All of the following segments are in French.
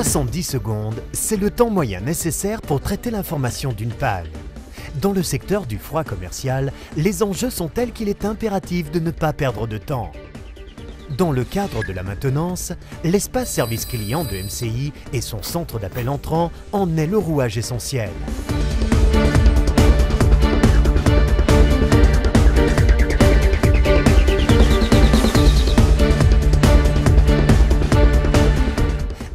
70 secondes, c'est le temps moyen nécessaire pour traiter l'information d'une panne. Dans le secteur du froid commercial, les enjeux sont tels qu'il est impératif de ne pas perdre de temps. Dans le cadre de la maintenance, l'espace service client de MCI et son centre d'appel entrant en est le rouage essentiel.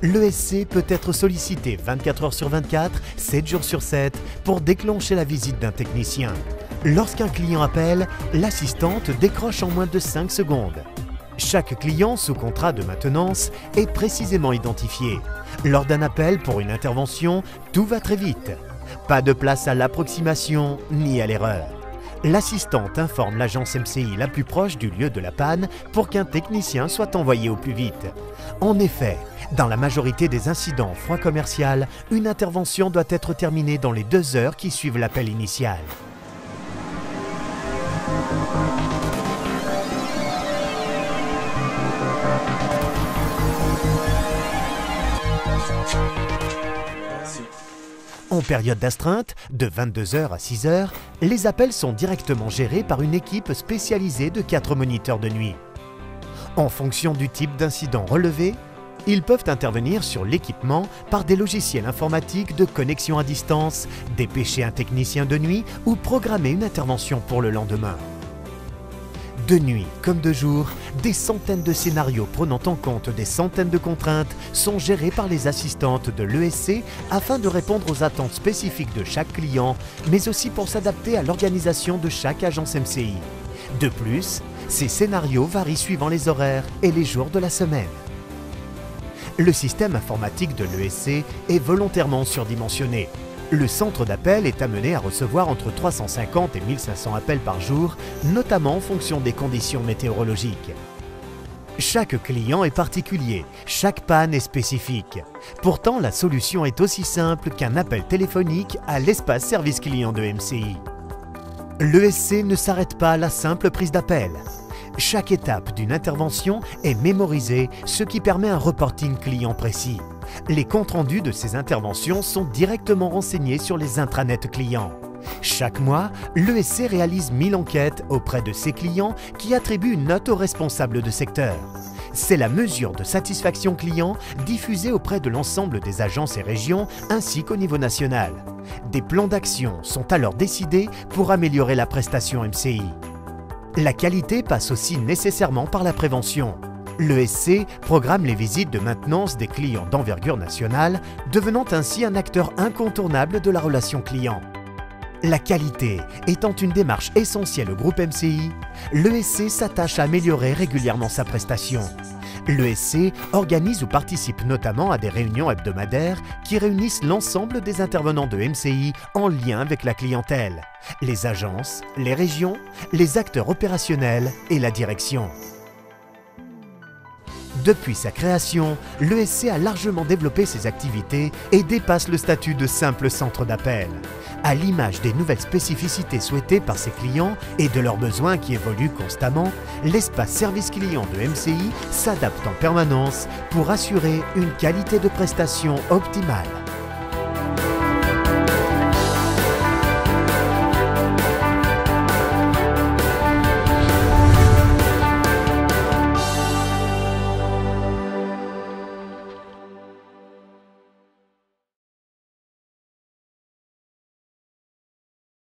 L'ESC peut être sollicité 24 heures sur 24, 7 jours sur 7 pour déclencher la visite d'un technicien. Lorsqu'un client appelle, l'assistante décroche en moins de 5 secondes. Chaque client sous contrat de maintenance est précisément identifié. Lors d'un appel pour une intervention, tout va très vite. Pas de place à l'approximation ni à l'erreur. L'assistante informe l'agence MCI la plus proche du lieu de la panne pour qu'un technicien soit envoyé au plus vite. En effet, dans la majorité des incidents froid commercial, une intervention doit être terminée dans les 2 heures qui suivent l'appel initial. En période d'astreinte, de 22h à 6h, les appels sont directement gérés par une équipe spécialisée de 4 moniteurs de nuit. En fonction du type d'incident relevé, ils peuvent intervenir sur l'équipement par des logiciels informatiques de connexion à distance, dépêcher un technicien de nuit ou programmer une intervention pour le lendemain. De nuit comme de jour, des centaines de scénarios prenant en compte des centaines de contraintes sont gérés par les assistantes de l'ESC afin de répondre aux attentes spécifiques de chaque client, mais aussi pour s'adapter à l'organisation de chaque agence MCI. De plus, ces scénarios varient suivant les horaires et les jours de la semaine. Le système informatique de l'ESC est volontairement surdimensionné. Le centre d'appel est amené à recevoir entre 350 et 1500 appels par jour, notamment en fonction des conditions météorologiques. Chaque client est particulier, chaque panne est spécifique. Pourtant, la solution est aussi simple qu'un appel téléphonique à l'espace service client de MCI. L'ESC ne s'arrête pas à la simple prise d'appel. Chaque étape d'une intervention est mémorisée, ce qui permet un reporting client précis. Les comptes rendus de ces interventions sont directement renseignés sur les intranets clients. Chaque mois, l'ESC réalise 1000 enquêtes auprès de ses clients qui attribuent une note aux responsables de secteur. C'est la mesure de satisfaction client diffusée auprès de l'ensemble des agences et régions ainsi qu'au niveau national. Des plans d'action sont alors décidés pour améliorer la prestation MCI. La qualité passe aussi nécessairement par la prévention. L'ESC programme les visites de maintenance des clients d'envergure nationale, devenant ainsi un acteur incontournable de la relation client. La qualité étant une démarche essentielle au groupe MCI, l'ESC s'attache à améliorer régulièrement sa prestation. L'ESC organise ou participe notamment à des réunions hebdomadaires qui réunissent l'ensemble des intervenants de MCI en lien avec la clientèle, les agences, les régions, les acteurs opérationnels et la direction. Depuis sa création, l'ESC a largement développé ses activités et dépasse le statut de simple centre d'appel. À l'image des nouvelles spécificités souhaitées par ses clients et de leurs besoins qui évoluent constamment, l'espace service client de MCI s'adapte en permanence pour assurer une qualité de prestation optimale.